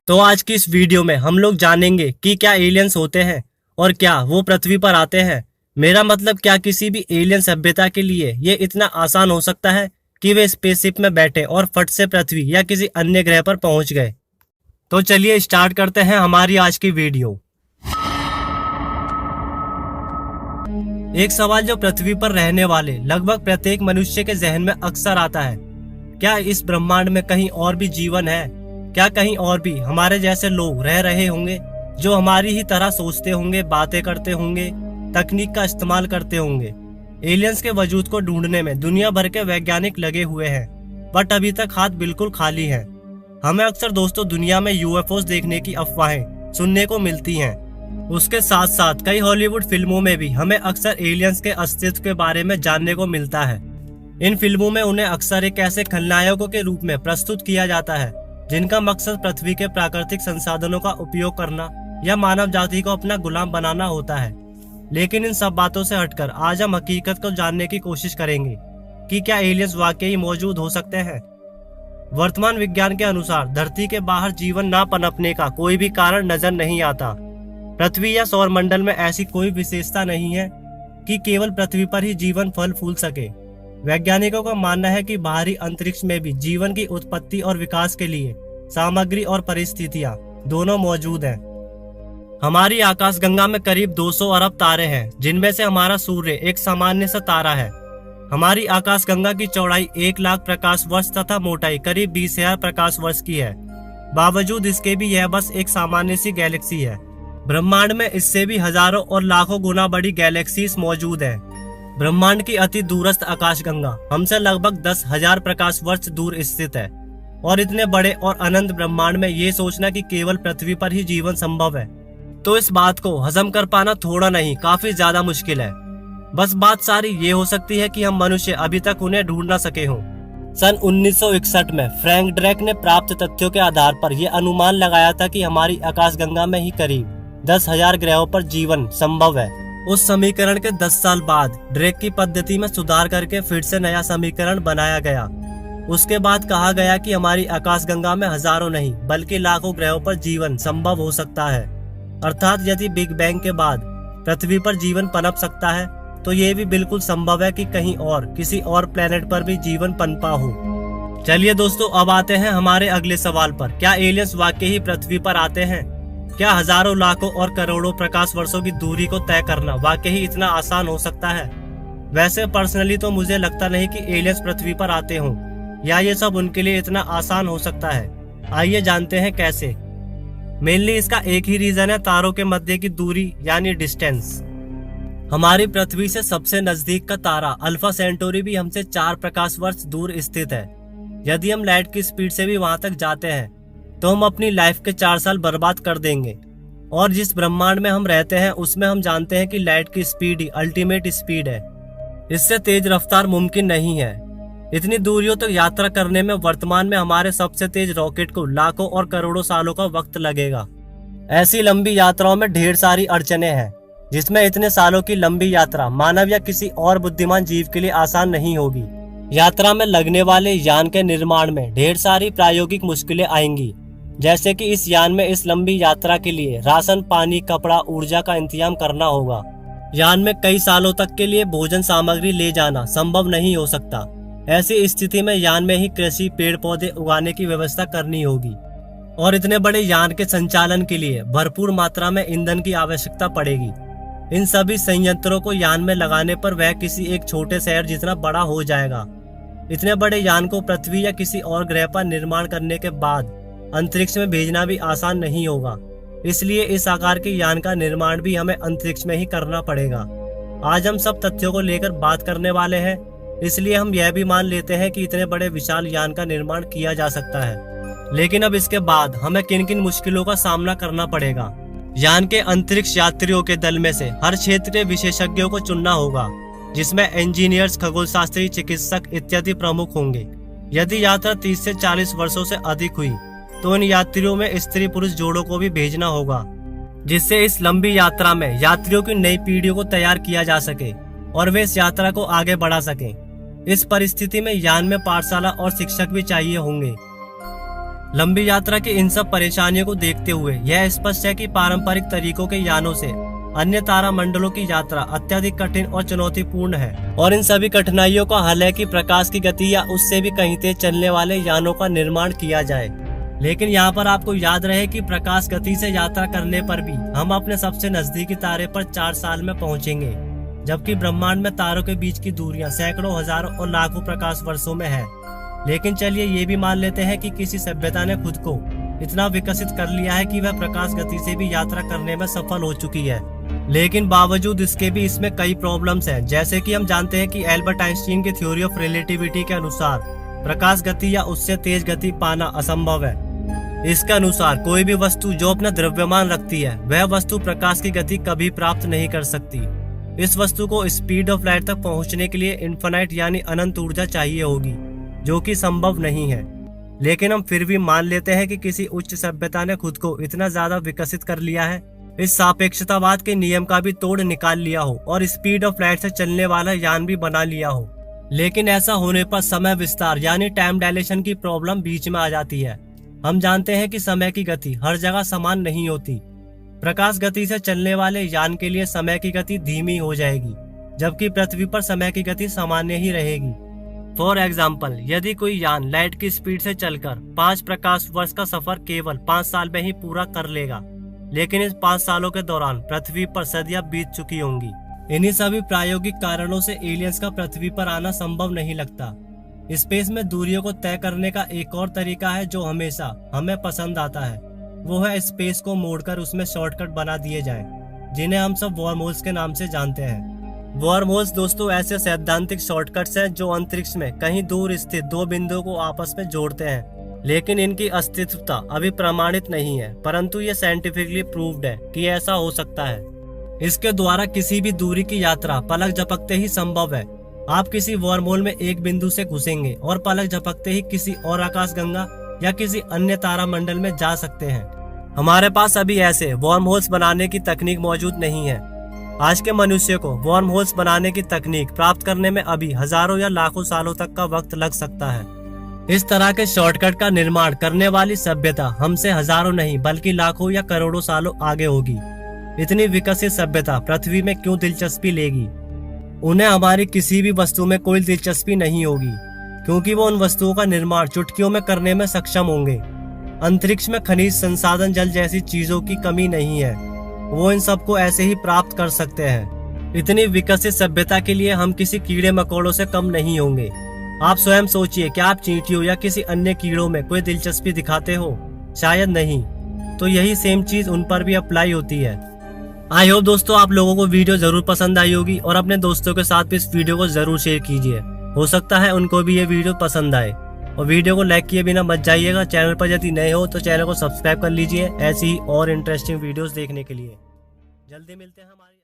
तो आज की इस वीडियो में हम लोग जानेंगे कि क्या एलियंस होते हैं और क्या वो पृथ्वी पर आते हैं। मेरा मतलब क्या किसी भी एलियन सभ्यता के लिए ये इतना आसान हो सकता है कि वे स्पेसशिप में बैठे और फट से पृथ्वी या किसी अन्य ग्रह पर पहुंच गए। तो चलिए स्टार्ट करते हैं हमारी आज की वीडियो। एक सवाल जो पृथ्वी पर रहने वाले लगभग प्रत्येक मनुष्य के जहन में अक्सर आता है, क्या इस ब्रह्मांड में कहीं और भी जीवन है? क्या कहीं और भी हमारे जैसे लोग रह रहे होंगे जो हमारी ही तरह सोचते होंगे, बातें करते होंगे, तकनीक का इस्तेमाल करते होंगे? एलियंस के वजूद को ढूंढने में दुनिया भर के वैज्ञानिक लगे हुए हैं, बट अभी तक हाथ बिल्कुल खाली हैं। हमें अक्सर दोस्तों दुनिया में यूएफओस देखने की अफवाहें सुनने को मिलती हैं। उसके साथ साथ कई हॉलीवुड फिल्मों में भी हमें अक्सर एलियंस के अस्तित्व के बारे में जानने को मिलता है। इन फिल्मों में उन्हें अक्सर एक ऐसे खलनायकों के रूप में प्रस्तुत किया जाता है जिनका मकसद पृथ्वी के प्राकृतिक संसाधनों का उपयोग करना या मानव जाति को अपना गुलाम बनाना होता है। लेकिन इन सब बातों से हटकर आज हम हकीकत को जानने की कोशिश करेंगे कि क्या एलियंस वाकई मौजूद हो सकते हैं। वर्तमान विज्ञान के अनुसार धरती के बाहर जीवन ना पनपने का कोई भी कारण नजर नहीं आता। पृथ्वी या सौरमंडल में ऐसी कोई विशेषता नहीं है कि केवल पृथ्वी पर ही जीवन फल फूल सके। वैज्ञानिकों का मानना है कि बाहरी अंतरिक्ष में भी जीवन की उत्पत्ति और विकास के लिए सामग्री और परिस्थितियां दोनों मौजूद हैं। हमारी आकाशगंगा में करीब 200 अरब तारे हैं, जिनमें से हमारा सूर्य एक सामान्य सा तारा है। हमारी आकाशगंगा की चौड़ाई 1 लाख प्रकाश वर्ष तथा मोटाई करीब 20,000 प्रकाश वर्ष की है। बावजूद इसके भी यह बस एक सामान्य सी गैलेक्सी है। ब्रह्मांड में इससे भी हजारों और लाखों गुना बड़ी गैलेक्सीज मौजूद हैं। ब्रह्मांड की अति दूरस्थ आकाशगंगा हमसे लगभग 10,000 प्रकाश वर्ष दूर स्थित है, और इतने बड़े और अनंत ब्रह्मांड में ये सोचना कि केवल पृथ्वी पर ही जीवन संभव है, तो इस बात को हजम कर पाना थोड़ा नहीं काफी ज्यादा मुश्किल है। बस बात सारी ये हो सकती है कि हम मनुष्य अभी तक उन्हें ढूंढ न सके हों। सन 1961 में फ्रैंक ड्रेक ने प्राप्त तथ्यों के आधार पर यह अनुमान लगाया था कि हमारी आकाशगंगा में ही करीब 10,000 ग्रहों पर जीवन संभव है। उस समीकरण के 10 साल बाद ड्रेक की पद्धति में सुधार करके फिर से नया समीकरण बनाया गया। उसके बाद कहा गया कि हमारी आकाशगंगा में हजारों नहीं बल्कि लाखों ग्रहों पर जीवन संभव हो सकता है। अर्थात यदि बिग बैंग के बाद पृथ्वी पर जीवन पनप सकता है, तो ये भी बिल्कुल संभव है कि कहीं और किसी और प्लेनेट पर भी जीवन पनपा हो। चलिए दोस्तों, अब आते हैं हमारे अगले सवाल पर। क्या एलियंस वाकई ही पृथ्वी पर आते हैं? क्या हजारों, लाखों और करोड़ों प्रकाश वर्षों की दूरी को तय करना वाकई ही इतना आसान हो सकता है? वैसे पर्सनली तो मुझे लगता नहीं कि एलियंस पृथ्वी पर आते हों, या ये सब उनके लिए इतना आसान हो सकता है। आइए जानते हैं कैसे। मेनली इसका एक ही रीजन है, तारों के मध्य की दूरी यानी डिस्टेंस। हमारी पृथ्वी से सबसे नजदीक का तारा अल्फा सेंटोरी भी हमसे 4 प्रकाश वर्ष दूर स्थित है। यदि हम लाइट की स्पीड से भी वहां तक जाते हैं तो हम अपनी लाइफ के 4 साल बर्बाद कर देंगे। और जिस ब्रह्मांड में हम रहते हैं उसमें हम जानते हैं कि लाइट की स्पीड ही अल्टीमेट स्पीड है। इससे तेज रफ्तार मुमकिन नहीं है। इतनी दूरियों तक यात्रा करने में वर्तमान में हमारे सबसे तेज रॉकेट को लाखों और करोड़ों सालों का वक्त लगेगा। ऐसी लंबी यात्राओं में ढेर सारी अड़चने हैं, जिसमें इतने सालों की लंबी यात्रा मानव या किसी और बुद्धिमान जीव के लिए आसान नहीं होगी। यात्रा में लगने वाले यान के निर्माण में ढेर सारी प्रायोगिक मुश्किलें आएंगी, जैसे कि इस यान में इस लंबी यात्रा के लिए राशन, पानी, कपड़ा, ऊर्जा का इंतजाम करना होगा। यान में कई सालों तक के लिए भोजन सामग्री ले जाना संभव नहीं हो सकता। ऐसी स्थिति में यान में ही कृषि, पेड़ पौधे उगाने की व्यवस्था करनी होगी, और इतने बड़े यान के संचालन के लिए भरपूर मात्रा में ईंधन की आवश्यकता पड़ेगी। इन सभी संयंत्रों को यान में लगाने पर वह किसी एक छोटे शहर जितना बड़ा हो जाएगा। इतने बड़े यान को पृथ्वी या किसी और ग्रह पर निर्माण करने के बाद अंतरिक्ष में भेजना भी आसान नहीं होगा। इसलिए इस आकार के यान का निर्माण भी हमें अंतरिक्ष में ही करना पड़ेगा। आज हम सब तथ्यों को लेकर बात करने वाले हैं, इसलिए हम यह भी मान लेते हैं कि इतने बड़े विशाल यान का निर्माण किया जा सकता है। लेकिन अब इसके बाद हमें किन किन मुश्किलों का सामना करना पड़ेगा? यान के अंतरिक्ष यात्रियों के दल में से हर क्षेत्रीय विशेषज्ञों को चुनना होगा, जिसमें इंजीनियर्स, खगोलशास्त्री, चिकित्सक इत्यादि प्रमुख होंगे। यदि यात्रा 30 से 40 वर्षों से अधिक हुई तो इन यात्रियों में स्त्री पुरुष जोड़ों को भी भेजना होगा, जिससे इस लंबी यात्रा में यात्रियों की नई पीढ़ियों को तैयार किया जा सके और वे इस यात्रा को आगे बढ़ा सकें। इस परिस्थिति में यान में पाठशाला और शिक्षक भी चाहिए होंगे। लंबी यात्रा की इन सब परेशानियों को देखते हुए यह स्पष्ट है कि पारंपरिक तरीकों के यानों से अन्य तारा मंडलों की यात्रा अत्यधिक कठिन और चुनौतीपूर्ण है, और इन सभी कठिनाइयों का हल है कि प्रकाश की गति या उससे भी कहीं तेज चलने वाले यानों का निर्माण किया जाए। लेकिन यहाँ पर आपको याद रहे कि प्रकाश गति से यात्रा करने पर भी हम अपने सबसे नजदीकी तारे पर 4 साल में पहुँचेंगे, जबकि ब्रह्मांड में तारों के बीच की दूरियां सैकड़ों, हजारों और लाखों प्रकाश वर्षों में है। लेकिन चलिए ये भी मान लेते हैं कि किसी सभ्यता ने खुद को इतना विकसित कर लिया है कि वह प्रकाश गति से भी यात्रा करने में सफल हो चुकी है। लेकिन बावजूद इसके भी इसमें कई प्रॉब्लम्स हैं, जैसे कि हम जानते हैं कि एल्बर्ट आइंस्टीन की थ्योरी ऑफ रिलेटिविटी के अनुसार प्रकाश गति या उससे तेज गति पाना असंभव है। इसके अनुसार कोई भी वस्तु जो अपना द्रव्यमान रखती है वह वस्तु प्रकाश की गति कभी प्राप्त नहीं कर सकती। इस वस्तु को स्पीड ऑफ लाइट तक पहुंचने के लिए इन्फिनाइट यानी अनंत ऊर्जा चाहिए होगी, जो कि संभव नहीं है। लेकिन हम फिर भी मान लेते हैं कि किसी उच्च सभ्यता ने खुद को इतना ज्यादा विकसित कर लिया है, इस सापेक्षतावाद के नियम का भी तोड़ निकाल लिया हो और स्पीड ऑफ लाइट से चलने वाला यान भी बना लिया हो। लेकिन ऐसा होने पर समय विस्तार यानी टाइम डायलेशन की प्रॉब्लम बीच में आ जाती है। हम जानते हैं कि समय की गति हर जगह समान नहीं होती। प्रकाश गति से चलने वाले यान के लिए समय की गति धीमी हो जाएगी, जबकि पृथ्वी पर समय की गति सामान्य ही रहेगी। फॉर एग्जाम्पल, यदि कोई यान लाइट की स्पीड से चलकर 5 प्रकाश वर्ष का सफर केवल 5 साल में ही पूरा कर लेगा, लेकिन इस 5 सालों के दौरान पृथ्वी पर सदियां बीत चुकी होंगी। इन्हीं सभी प्रायोगिक कारणों से एलियंस का पृथ्वी पर आना संभव नहीं लगता। स्पेस में दूरियों को तय करने का एक और तरीका है जो हमेशा हमें पसंद आता है, वो है स्पेस को मोड़कर उसमें शॉर्टकट बना दिए जाएं, जिन्हें हम सब वर्महोल्स के नाम से जानते हैं। वर्महोल्स दोस्तों ऐसे सैद्धांतिक शॉर्टकट्स हैं जो अंतरिक्ष में कहीं दूर स्थित 2 बिंदुओं को आपस में जोड़ते हैं। लेकिन इनकी अस्तित्वता अभी प्रमाणित नहीं है, परंतु ये साइंटिफिकली प्रूव्ड है कि ऐसा हो सकता है। इसके द्वारा किसी भी दूरी की यात्रा पलक झपकते ही संभव है। आप किसी वर्महोल में एक बिंदु से घुसेंगे और पलक झपकते ही किसी और आकाशगंगा या किसी अन्य तारा मंडल में जा सकते हैं। हमारे पास अभी ऐसे वर्महोल्स बनाने की तकनीक मौजूद नहीं है। आज के मनुष्य को वर्महोल्स बनाने की तकनीक प्राप्त करने में अभी हजारों या लाखों सालों तक का वक्त लग सकता है। इस तरह के शॉर्टकट का निर्माण करने वाली सभ्यता हमसे हजारों नहीं बल्कि लाखों या करोड़ों सालों आगे होगी। इतनी विकसित सभ्यता पृथ्वी में क्यों दिलचस्पी लेगी? उन्हें हमारी किसी भी वस्तु में कोई दिलचस्पी नहीं होगी, क्योंकि वो उन वस्तुओं का निर्माण चुटकियों में करने में सक्षम होंगे। अंतरिक्ष में खनिज संसाधन, जल जैसी चीजों की कमी नहीं है, वो इन सबको ऐसे ही प्राप्त कर सकते हैं। इतनी विकसित सभ्यता के लिए हम किसी कीड़े मकोड़ों से कम नहीं होंगे। आप स्वयं सोचिए, क्या आप चींटियों या किसी अन्य कीड़ों में कोई दिलचस्पी दिखाते हो? शायद नहीं। तो यही सेम चीज उन पर भी अप्लाई होती है। आई होप दोस्तों आप लोगों को वीडियो जरूर पसंद आई होगी और अपने दोस्तों के साथ भी इस वीडियो को जरूर शेयर कीजिए। हो सकता है उनको भी ये वीडियो पसंद आए। और वीडियो को लाइक किए बिना मत जाइएगा। चैनल पर यदि नए हो तो चैनल को सब्सक्राइब कर लीजिए ऐसी ही और इंटरेस्टिंग वीडियोस देखने के लिए। जल्दी मिलते हैं हमारी